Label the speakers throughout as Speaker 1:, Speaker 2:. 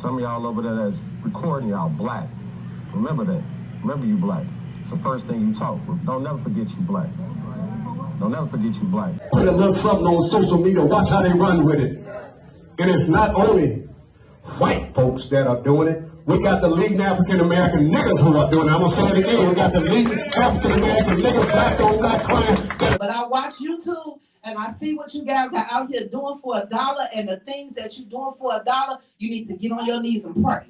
Speaker 1: some of y'all over there that's recording, y'all black. Remember that. Remember you black. It's the first thing you talk. Don't never forget you black. Don't never forget you black.
Speaker 2: Put a little something on social media, watch how they run with it. And it's not only white folks that are doing it. We got the leading African-American niggas who are doing it. I'm going to say it again. We got the leading African-American niggas, black on black crime.
Speaker 3: But I watch YouTube and I see what you guys are out here doing for $1 and the things that you're doing for $1, you need to get on your knees and pray.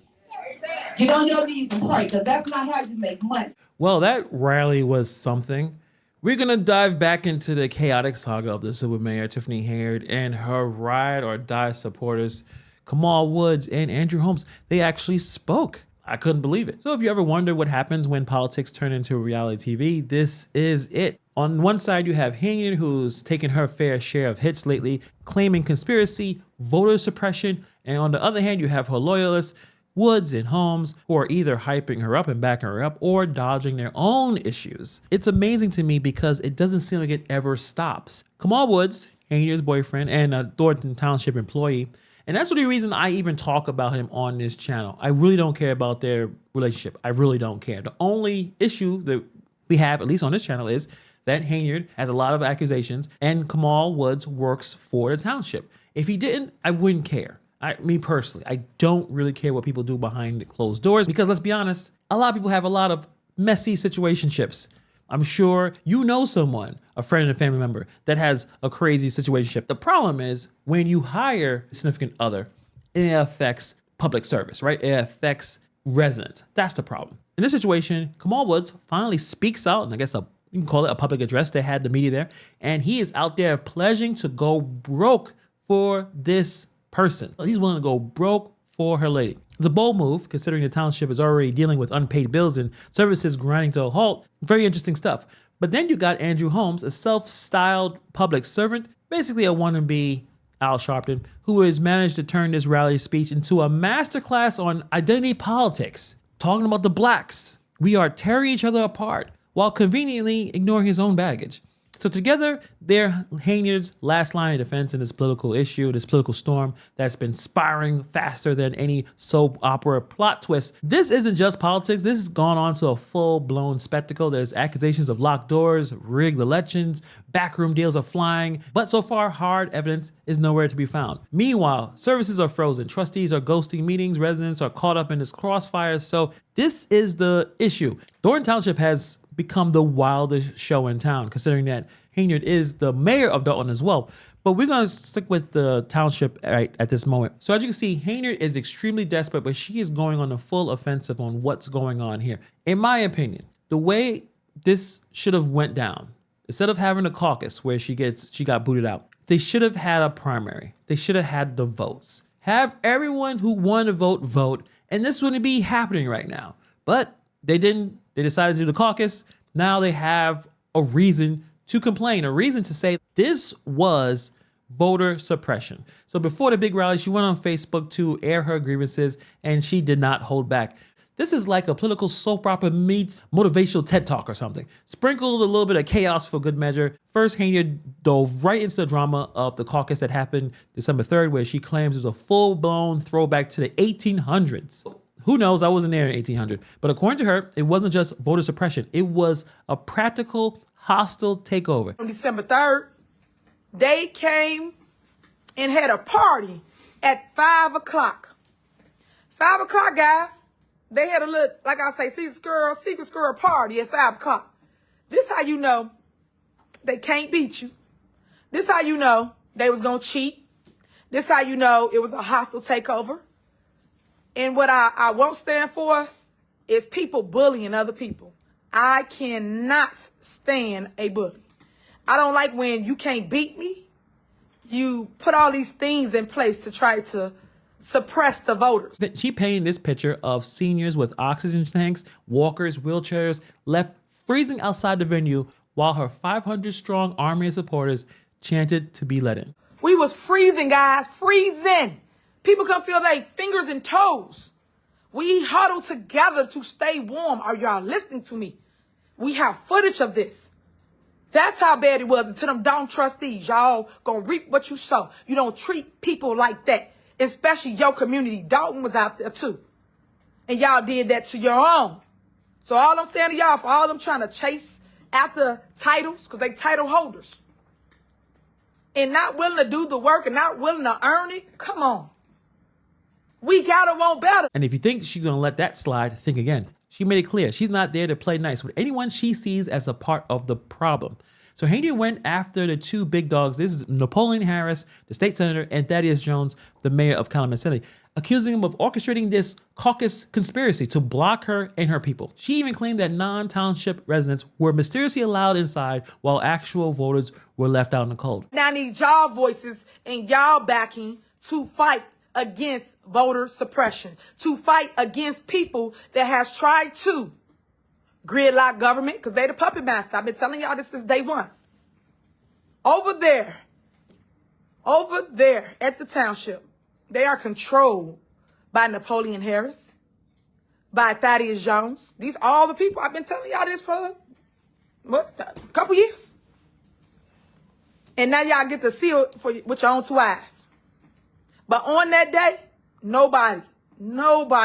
Speaker 3: Get on your knees and pray, because that's not how you make money.
Speaker 4: Well, that rally was something. We're going to dive back into the chaotic saga of the super mayor, Tiffany Henyard, and her ride or die supporters, Kamal Woods and Andrew Holmes. They actually spoke. I couldn't believe it. So if you ever wonder what happens when politics turn into reality TV, this is it. On one side, you have Henyard, who's taken her fair share of hits lately, claiming conspiracy, voter suppression, and on the other hand, you have her loyalists, Woods and Holmes, who are either hyping her up and backing her up or dodging their own issues. It's amazing to me because it doesn't seem like it ever stops. Kamal Woods, Henyard's boyfriend and a Thornton Township employee, and that's the only reason I even talk about him on this channel. I really don't care about their relationship. I really don't care. The only issue that we have, at least on this channel, is that Henyard has a lot of accusations and Kamal Woods works for the township. If he didn't, I wouldn't care. Me personally, I don't really care what people do behind closed doors because let's be honest, a lot of people have a lot of messy situationships. I'm sure you know someone, a friend and a family member, that has a crazy situationship. The problem is when you hire a significant other, it affects public service, right? It affects residents. That's the problem. In this situation, Kamal Woods finally speaks out, and I guess you can call it a public address. They had the media there, and he is out there pledging to go broke for this person. He's willing to go broke for her lady. It's a bold move considering the township is already dealing with unpaid bills and services grinding to a halt. Very interesting stuff. But then you got Andrew Holmes, a self-styled public servant, basically a wannabe Al Sharpton, who has managed to turn this rally speech into a masterclass on identity politics, talking about the blacks. We are tearing each other apart while conveniently ignoring his own baggage. So together, they're Henyard's last line of defense in this political issue, this political storm that's been spiraling faster than any soap opera plot twist. This isn't just politics. This has gone on to a full-blown spectacle. There's accusations of locked doors, rigged elections, backroom deals are flying, but so far, hard evidence is nowhere to be found. Meanwhile, services are frozen. Trustees are ghosting meetings. Residents are caught up in this crossfire. So this is the issue. Thornton Township has become the wildest show in town, considering that Henyard is the mayor of Dalton as well. But we're going to stick with the township right at this moment. So as you can see, Henyard is extremely desperate, but she is going on the full offensive on what's going on here. In my opinion, the way this should have went down, instead of having a caucus where she got booted out, they should have had a primary. They should have had the votes. Have everyone who won a vote, and this wouldn't be happening right now. But they didn't. They decided to do the caucus. Now they have a reason to complain, a reason to say this was voter suppression. So before the big rally, she went on Facebook to air her grievances, and she did not hold back. This is like a political soap opera meets motivational TED Talk or something. Sprinkled a little bit of chaos for good measure. First, Henyard dove right into the drama of the caucus that happened December 3rd, where she claims it was a full-blown throwback to the 1800s. Who knows? I wasn't there in 1800. But according to her, it wasn't just voter suppression. It was a practical, hostile takeover.
Speaker 5: On December 3rd, they came and had a party at 5 o'clock. 5 o'clock, guys. They had a little, like I say, secret squirrel party at 5 o'clock. This how you know they can't beat you. This how you know they was going to cheat. This how you know it was a hostile takeover. And what I won't stand for is people bullying other people. I cannot stand a bully. I don't like when you can't beat me. You put all these things in place to try to suppress the voters.
Speaker 4: She painted this picture of seniors with oxygen tanks, walkers, wheelchairs, left freezing outside the venue while her 500-strong army of supporters chanted to be let in.
Speaker 5: We was freezing, guys, freezing. People couldn't feel their fingers and toes. We huddled together to stay warm. Are y'all listening to me? We have footage of this. That's how bad it was. And to them down trustees, y'all gonna reap what you sow. You don't treat people like that. especially your community. Dalton was out there too. And y'all did that to your own. So all I'm saying to y'all, for all them trying to chase after titles, because they title holders, and not willing to do the work and not willing to earn it, come on. We gotta want better.
Speaker 4: And if you think she's gonna let that slide, think again. She made it clear she's not there to play nice with anyone she sees as a part of the problem. So Henyard went after the two big dogs. This is Napoleon Harris, the state senator, and Thaddeus Jones, the mayor of Kalamazoo, accusing him of orchestrating this caucus conspiracy to block her and her people. She even claimed that non-township residents were mysteriously allowed inside while actual voters were left out in the cold.
Speaker 5: Now I need y'all voices and y'all backing to fight against voter suppression, to fight against people that has tried to gridlock government, because they the puppet master. I've been telling y'all this since day one. Over there at the township, they are controlled by Napoleon Harris, by Thaddeus Jones. These are all the people. I've been telling y'all this for a couple years. And now y'all get to see it with your own two eyes. But on that day, nobody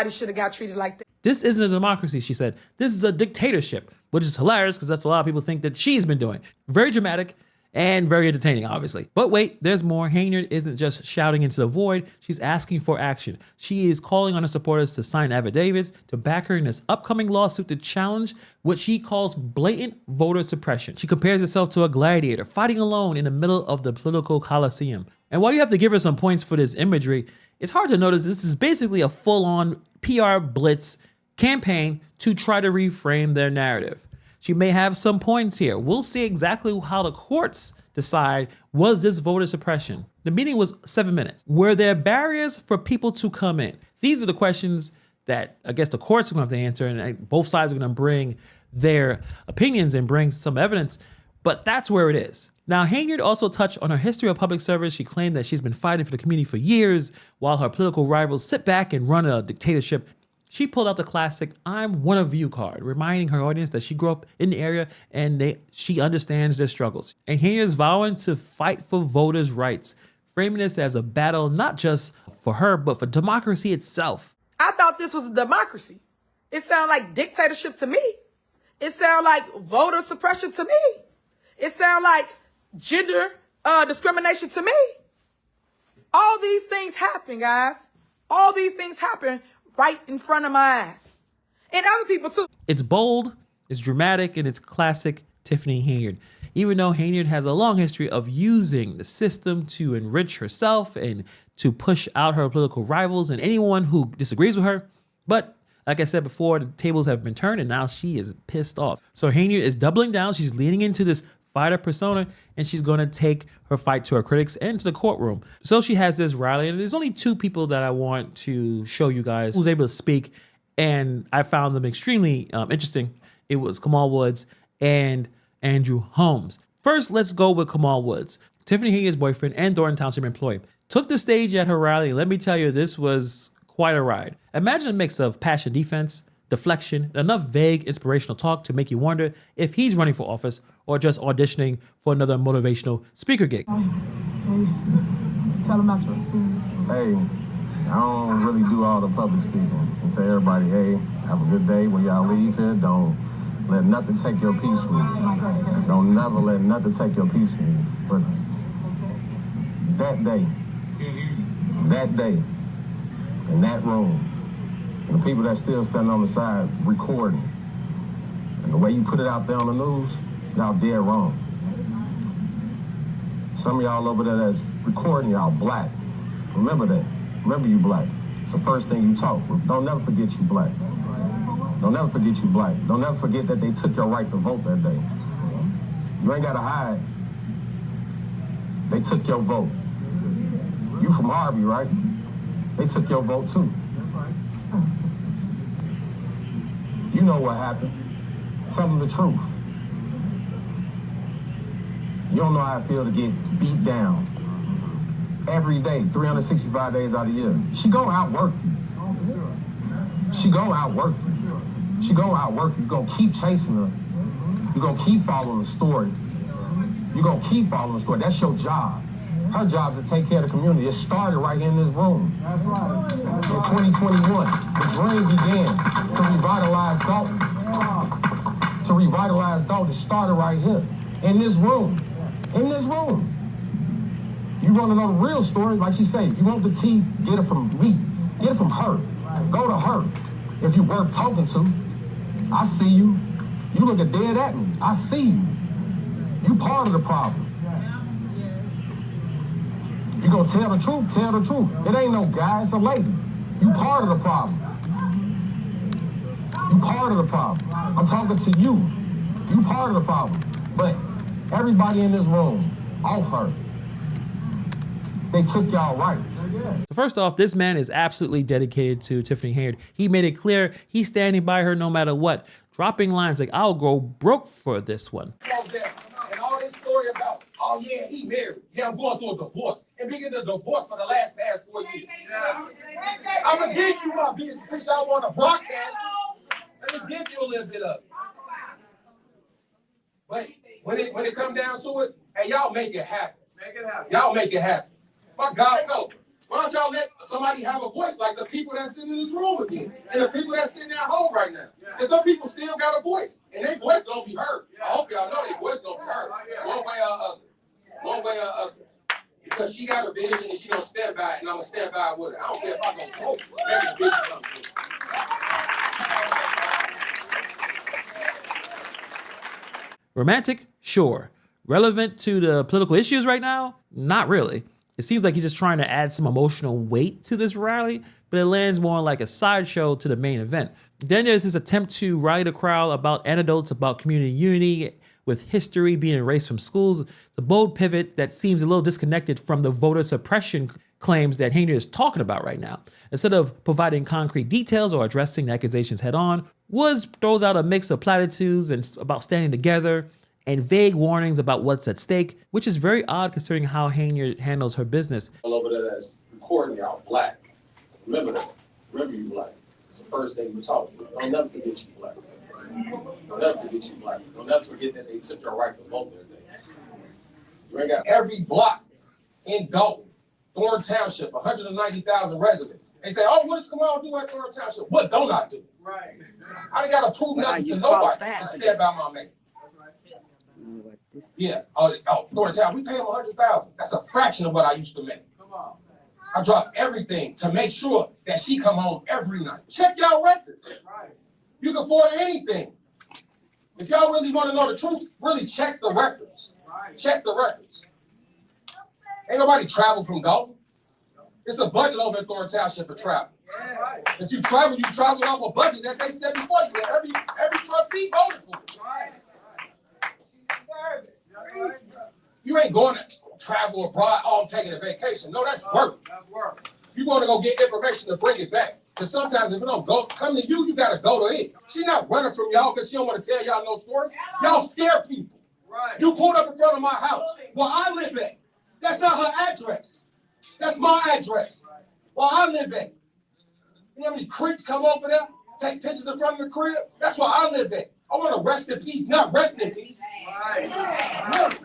Speaker 5: should have got treated like that.
Speaker 4: This isn't a democracy, she said. This is a dictatorship, which is hilarious because that's what a lot of people think that she's been doing. Very dramatic and very entertaining, obviously. But wait, there's more. Henyard isn't just shouting into the void. She's asking for action. She is calling on her supporters to sign affidavits to back her in this upcoming lawsuit to challenge what she calls blatant voter suppression. She compares herself to a gladiator fighting alone in the middle of the political coliseum. And while you have to give her some points for this imagery, it's hard to notice this is basically a full-on PR blitz campaign to try to reframe their narrative. She may have some points here. We'll see exactly how the courts decide, was this voter suppression? The meeting was 7 minutes. Were there barriers for people to come in? These are the questions that I guess the courts are going to have to answer, and both sides are going to bring their opinions and bring some evidence, but that's where it is. Now, Henyard also touched on her history of public service. She claimed that she's been fighting for the community for years while her political rivals sit back and run a dictatorship. She pulled out the classic "I'm one of you" card, reminding her audience that she grew up in the area and she understands their struggles. And Henyard's vowing to fight for voters' rights, framing this as a battle not just for her, but for democracy itself.
Speaker 5: I thought this was a democracy. It sounded like dictatorship to me. It sounded like voter suppression to me. It sounded like gender discrimination to me. All these things happen, guys. All these things happen right in front of my eyes. And other people too.
Speaker 4: It's bold, it's dramatic, and it's classic Tiffany Henyard. Even though Henyard has a long history of using the system to enrich herself and to push out her political rivals and anyone who disagrees with her. But like I said before, the tables have been turned and now she is pissed off. So Henyard is doubling down. She's leaning into this fighter persona, and she's going to take her fight to her critics and to the courtroom. So she has this rally, and there's only two people that I want to show you guys who's able to speak, and I found them extremely interesting. It was Kamal Woods and Andrew Holmes. First, let's go with Kamal Woods. Tiffany Henyard's boyfriend and Thornton Township employee took the stage at her rally, and let me tell you, this was quite a ride. Imagine a mix of passion defense, deflection, and enough vague inspirational talk to make you wonder if he's running for office or just auditioning for another motivational speaker gig.
Speaker 6: Tell them about your experience.
Speaker 1: Hey, I don't really do all the public speaking. And say everybody, hey, have a good day. When y'all leave here, don't let nothing take your peace from you. Don't never let nothing take your peace from you. But that day, in that room, and the people that still standing on the side recording, and the way you put it out there on the news, y'all dead wrong. Some of y'all over there that's recording, y'all black. Remember that. Remember you black. It's the first thing you talk. Don't never forget you black. Don't never forget you black. Don't never forget that they took your right to vote that day. You ain't gotta hide. They took your vote. You from Harvey, right? They took your vote too. You know what happened. Tell them the truth. You don't know how I feel to get beat down every day, 365 days out of the year. She gonna outwork you. She gonna outwork you. She gonna outwork you. You're gonna keep chasing her. You're gonna keep following the story. You're gonna keep following the story. That's your job. Her job is to take care of the community. It started right here in this room.
Speaker 6: That's right.
Speaker 1: In 2021, the dream began to revitalize Dalton. To revitalize Dalton, it started right here, in this room. In this room. You want to know the real story? Like she said, if you want the tea, get it from me. Get it from her. Go to her. If you're worth talking to, I see you. You looking dead at me. I see you. You part of the problem. You gonna tell the truth, tell the truth. It ain't no guy, it's a lady. You part of the problem. You part of the problem. I'm talking to you. You part of the problem. But everybody in this room, off her. They took y'all rights.
Speaker 4: So first off, this man is absolutely dedicated to Tiffany Henyard. He made it clear he's standing by her no matter what, dropping lines like, I'll go broke for this one.
Speaker 7: And all this story about, oh yeah, he married. Yeah, I'm going through a divorce. And been getting a divorce for the past 4 years. I'm going to give you my business since y'all want to broadcast. Let me give you a little bit of it. But when it come down to it, hey, y'all make it happen. Y'all make it happen. My God, no. Why don't y'all let somebody have a voice like the people that's sitting in this room again and the people that's sitting at home right now? Because some people still got a voice and their voice gonna be heard. I hope y'all know their voice gonna be heard. One way or other. One way or other. Because she got a vision and she gonna stand by it and I'm gonna stand by it with her. I don't care if I go broke. Every vision comes through.
Speaker 4: Romantic? Sure. Relevant to the political issues right now? Not really. It seems like he's just trying to add some emotional weight to this rally, but it lands more like a sideshow to the main event. Then there's his attempt to rally the crowd about anecdotes about community unity, with history being erased from schools. It's a bold pivot that seems a little disconnected from the voter suppression claims that Henyard is talking about right now. Instead of providing concrete details or addressing the accusations head on, Woods throws out a mix of platitudes and about standing together and vague warnings about what's at stake, which is very odd considering how Henyard handles her business.
Speaker 1: All over there that's recording y'all black. Remember that. Remember you black. It's the first thing you talk about. Don't never forget you black. Don't never forget you black. Don't never forget that they took your right to vote that day. You ain't got every block in Dalton, Thorn Township, 190,000 residents. They say, oh, what does Kamal do at Thorn Township? What don't I do? Right. I ain't got to prove nothing to nobody to step out my man. Yeah. Oh, Thorn Town, we pay him 100,000. That's a fraction of what I used to make. Come on. I drop everything to make sure that she come home every night. Check y'all records. Right. You can afford anything. If y'all really want to know the truth, really check the records. Right. Check the records. Ain't nobody travel from Dalton. It's a budget over at Thorn Township for travel. Yeah. Right. If you travel off a budget that they said before you. Every trustee voted for it. Right. You ain't going to travel abroad, all taking a vacation. No, that's work. That's work. You want to go get information to bring it back. Because sometimes if it don't come to you, you got to go to it. She's not running from y'all because she don't want to tell y'all no story. Y'all scare people. Right. You pulled up in front of my house where I live at. That's not her address. That's my address. Where I live at. You know how many creeps come over there, take pictures in front of the crib? That's where I live at. I want to rest in peace, not rest in peace. Right. Really.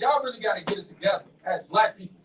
Speaker 1: Y'all really got to get it together as black people.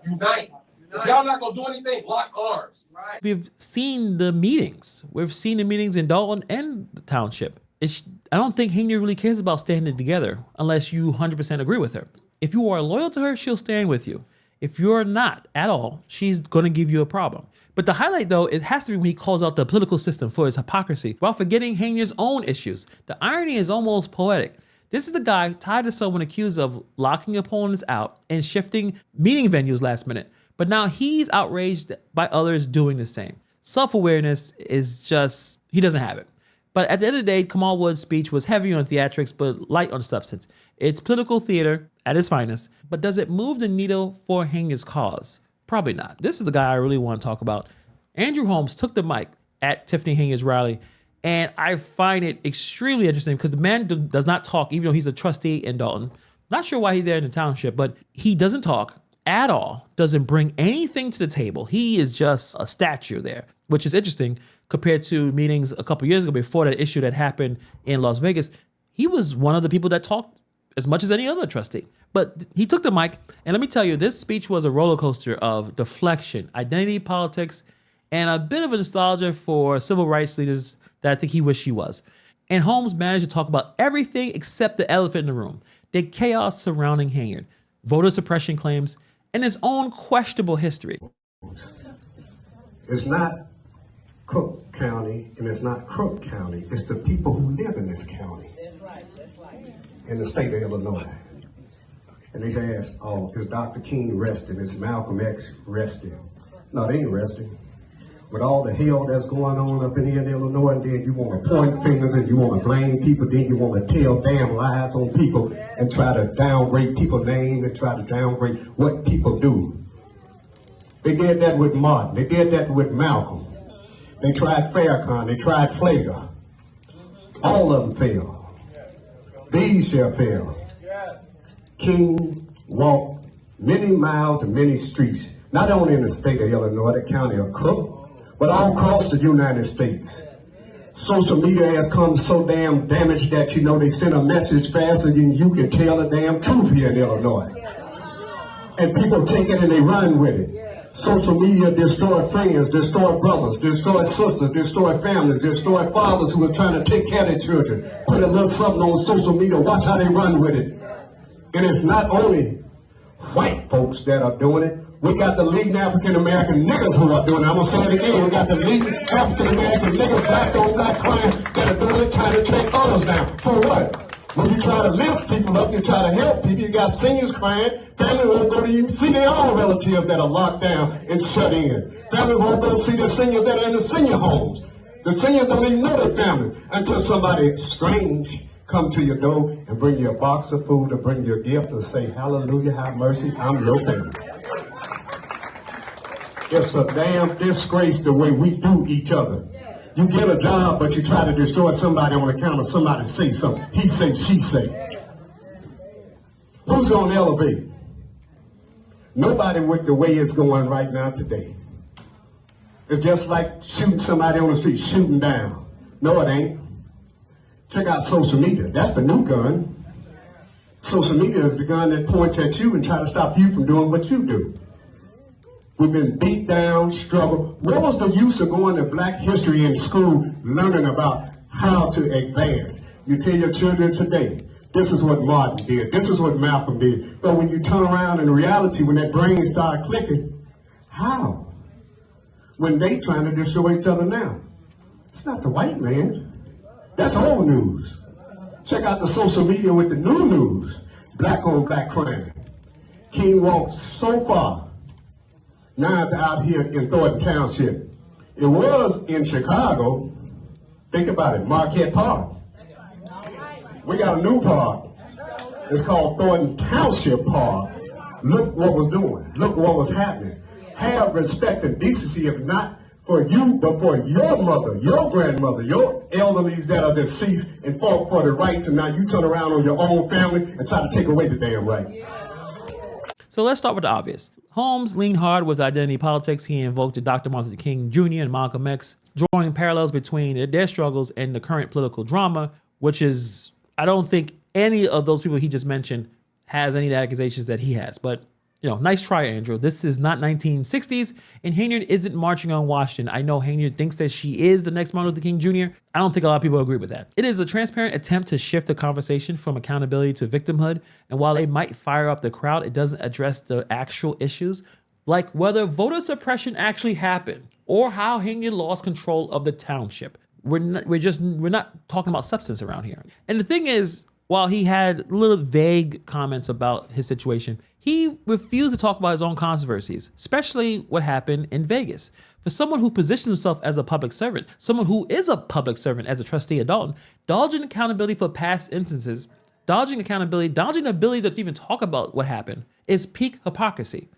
Speaker 1: Unite. If y'all not gonna do anything, lock arms. Right.
Speaker 4: We've seen the meetings. We've seen the meetings in Dalton and the township. I don't think Henyard really cares about standing together unless you 100% agree with her. If you are loyal to her, she'll stand with you. If you're not at all, she's going to give you a problem. But the highlight, though, it has to be when he calls out the political system for its hypocrisy while forgetting Henyard's own issues. The irony is almost poetic. This is the guy tied to someone accused of locking opponents out and shifting meeting venues last minute. But now he's outraged by others doing the same. Self-awareness is just, he doesn't have it. But at the end of the day, Kamal Woods' speech was heavy on theatrics, but light on substance. It's political theater at its finest, but does it move the needle for Henyard's cause? Probably not. This is the guy I really want to talk about. Andrew Holmes took the mic at Tiffany Henyard's rally, and I find it extremely interesting because the man does not talk, even though he's a trustee in Dalton. Not sure why he's there in the township, but he doesn't talk at all, doesn't bring anything to the table. He is just a statue there, which is interesting compared to meetings a couple years ago before that issue that happened in Las Vegas. he was one of the people that talked as much as any other trustee. But he took the mic, and let me tell you, this speech was a roller coaster of deflection, identity politics, and a bit of a nostalgia for civil rights leaders that I think he wished he was. And Holmes managed to talk about everything except the elephant in the room, the chaos surrounding Henyard, voter suppression claims, and his own questionable history.
Speaker 2: It's not Cook County and it's not Crook County. It's the people who live in this county. In the state of Illinois. And they ask, oh, is Dr. King resting? Is Malcolm X resting? No, they ain't resting. With all the hell that's going on up in here in Illinois, and then you want to point fingers and you want to blame people, then you want to tell damn lies on people and try to downgrade people's name and try to downgrade what people do. They did that with Martin. They did that with Malcolm. They tried Farrakhan. They tried Flager. All of them failed. These shall fail. King walked many miles and many streets, not only in the state of Illinois, the county of Cook, but all across the United States. Social media has come so damn damaged that, you know, they send a message faster than you can tell the damn truth here in Illinois. And people take it and they run with it. Social media destroy friends, destroy brothers, destroy sisters, destroy families, destroy fathers who are trying to take care of their children. Put a little something on social media, watch how they run with it. And it's not only white folks that are doing it. We got the leading African-American niggas who are doing it. I'm going to say it again. We got the leading African-American niggas, black on black crime, that are doing it, trying to take others down. For what? When you try to lift people up, you try to help people, you got seniors crying, family won't go to even see their own relatives that are locked down and shut in. Family won't go to see the seniors that are in the senior homes. The seniors don't even know their family until somebody strange come to your door and bring you a box of food or bring you a gift or say, hallelujah, have mercy, I'm your family. It's a damn disgrace the way we do each other. You get a job, but you try to destroy somebody on account of somebody say something. He say, she say. Who's on the elevator? Nobody with the way it's going right now today. It's just like shooting somebody on the street, shooting down. No, it ain't. Check out social media. That's the new gun. Social media is the gun that points at you and try to stop you from doing what you do. We've been beat down, struggled. What was the use of going to Black history in school, learning about how to advance? You tell your children today, this is what Martin did, this is what Malcolm did. But when you turn around in reality, when that brain start clicking, how? When they trying to destroy each other now. It's not the white man. That's old news. Check out the social media with the new news. Black on black crime. King walked so far. Now it's out here in Thornton Township. It was in Chicago. Think about it, Marquette Park. We got a new park. It's called Thornton Township Park. Look what was doing. Look what was happening. Have respect and decency, if not for you, but for your mother, your grandmother, your elderlies that are deceased and fought for the rights, and now you turn around on your own family and try to take away the damn right.
Speaker 4: So let's start with the obvious. Holmes leaned hard with identity politics. He invoked Dr. Martin Luther King Jr. and Malcolm X, drawing parallels between their struggles and the current political drama, which is, I don't think any of those people he just mentioned has any of the accusations that he has. But, you know, nice try, Andrew. This is not 1960s, and Henyard isn't marching on Washington. I know Henyard thinks that she is the next Martin Luther King Jr. I don't think a lot of people agree with that. It is a transparent attempt to shift the conversation from accountability to victimhood, and while it might fire up the crowd, it doesn't address the actual issues, like whether voter suppression actually happened or how Henyard lost control of the township. We're not talking about substance around here. And the thing is, while he had little vague comments about his situation, he refused to talk about his own controversies, especially what happened in Vegas. For someone who positions himself as a public servant, someone who is a public servant as a trustee of Dalton, dodging accountability for past instances, dodging the ability to even talk about what happened is peak hypocrisy.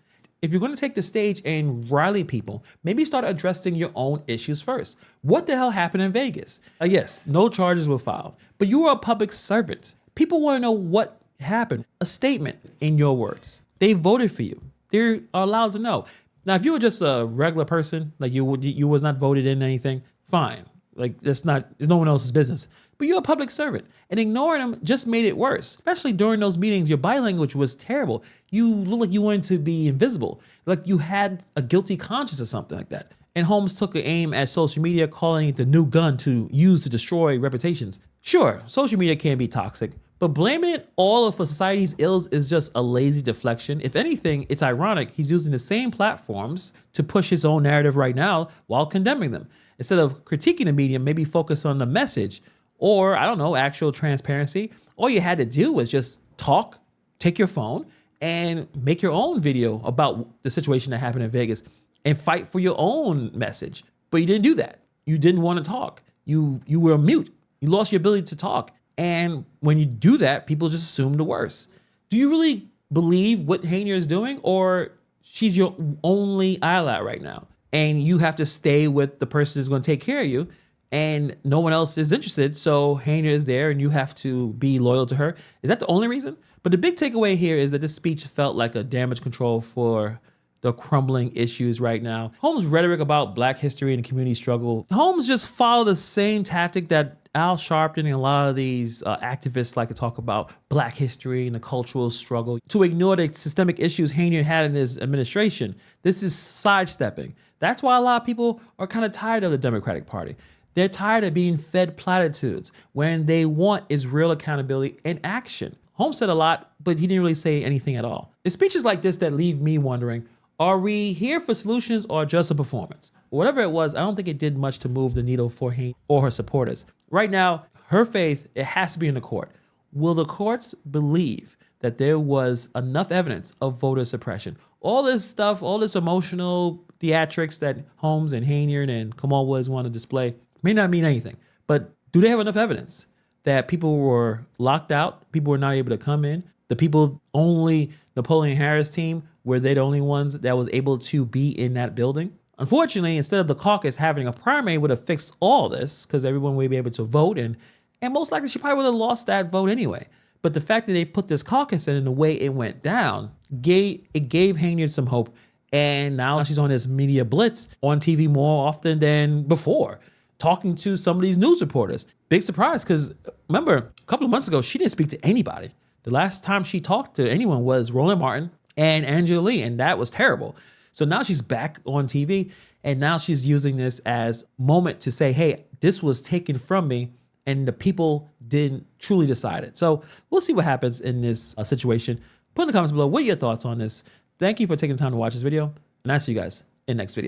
Speaker 4: If you're going to take the stage and rally people, maybe start addressing your own issues first. What the hell happened in Vegas? Yes, no charges were filed, but you are a public servant. People want to know what happened. A statement, in your words. They voted for you. They're allowed to know. Now, if you were just a regular person, like you was not voted in anything, fine. Like it's no one else's business. but you're a public servant, and ignoring them just made it worse. Especially during those meetings, your body language was terrible. You looked like you wanted to be invisible, like you had a guilty conscience or something like that. And Holmes took an aim at social media, calling it the new gun to use to destroy reputations. Sure, social media can be toxic, but blaming it all for society's ills is just a lazy deflection. If anything, it's ironic he's using the same platforms to push his own narrative right now while condemning them. Instead of critiquing the medium, maybe focus on the message or, I don't know, actual transparency. All you had to do was just talk, take your phone, and make your own video about the situation that happened in Vegas and fight for your own message. But you didn't do that. You didn't want to talk. You were mute. You lost your ability to talk. And when you do that, people just assume the worst. Do you really believe what Henyard is doing, or she's your only ally right now? And you have to stay with the person who's going to take care of you, and no one else is interested. So Henyard is there and you have to be loyal to her. Is that the only reason? But the big takeaway here is that this speech felt like a damage control for the crumbling issues right now. Holmes' rhetoric about Black history and community struggle, Holmes just followed the same tactic that Al Sharpton and a lot of these activists like to talk about Black history and the cultural struggle to ignore the systemic issues Henyard had in his administration. This is sidestepping. That's why a lot of people are kind of tired of the Democratic Party. They're tired of being fed platitudes when they want is real accountability and action. Holmes said a lot, but he didn't really say anything at all. It's speeches like this that leave me wondering, are we here for solutions or just a performance? Whatever it was, I don't think it did much to move the needle for Henyard or her supporters. Right now, her faith, it has to be in the court. Will the courts believe that there was enough evidence of voter suppression? All this stuff, all this emotional theatrics that Holmes and Henyard and Kamal Woods want to display may not mean anything. But do they have enough evidence that people were locked out, people were not able to come in, the people only Napoleon Harris team, were they the only ones that was able to be in that building? Unfortunately, instead of the caucus having a primary would have fixed all this because everyone would be able to vote, and most likely she probably would have lost that vote anyway. But the fact that they put this caucus in and the way it went down, gave Henyard some hope. And now she's on this media blitz on TV more often than before, talking to some of these news reporters. Big surprise, because remember, a couple of months ago, she didn't speak to anybody. The last time she talked to anyone was Roland Martin and Angela Lee, and that was terrible. So now she's back on TV, and now she's using this as a moment to say, hey, this was taken from me, and the people didn't truly decide it. So we'll see what happens in this situation. Put in the comments below, what are your thoughts on this? Thank you for taking the time to watch this video, and I'll see you guys in the next video.